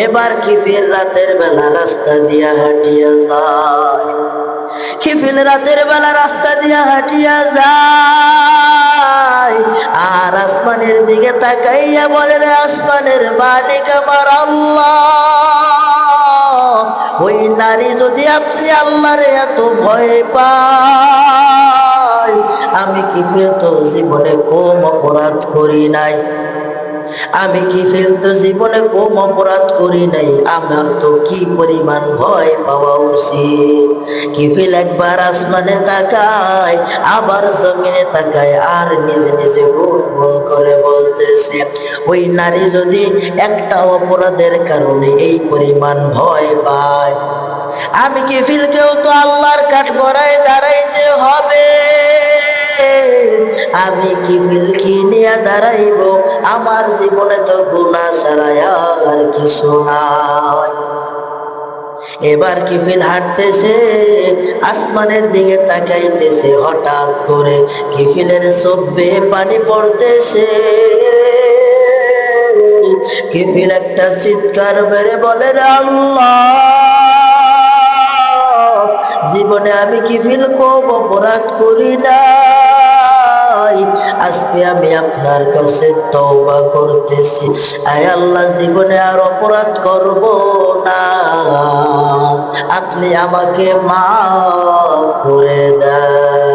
এবার কিফিল রাতের বেলা রাস্তা দিয়া হাঁটিয়া যায়, কিফিল রাতের বেলা রাস্তা দিয়া হাঁটিয়া যায়, আর আসমানের দিকে তাকাইয়া বলে, রে আসমানের মালিক আমার আল্লাহ, ওই নারী যদি আপনি আল্লাহরে এত ভয় পায়, আমি কিফিল তো জীবনে কম অপরাধ করি নাই, আমি কিফিল তো জীবনে কম অপরাধ করি নাই, আমার তো কি পরিমাণ ভয় পাওয়া উচিত। কিফিল একবার আসমানে তাকায়, আবার জমিনে তাকায়, আর নিজে নিজে গুণ গুণ করে বলতেছে, ওই নারী যদি একটা অপরাধের কারণে এই পরিমাণ ভয় পায়, আমি কিফিলকেও তো আল্লাহর কাঠ গড়ায় দাঁড়াইতে হবে, আমি কিফিল কি নিয়ে দাঁড়াইব, আমার জীবনে তো গুনাহ ছাড়া আর কিছু নাই। এবার কিফিল হাঁটতেছে, আসমানের দিকে তাকাইতেছে, হঠাৎ করে কিফিলের চোখ বেয়ে পানি পড়তেছে। কিফিল একটা চিৎকার মেরে বলে, রে আল্লাহ, জীবনে আমি কিফিল কম অপরাধ করি নাই, আজকে আমি আপনার কাছে তওবা করতেছি, আয় আল্লাহ জীবনে আর অপরাধ করব না, আপনি আমাকে মাফ করে দেন।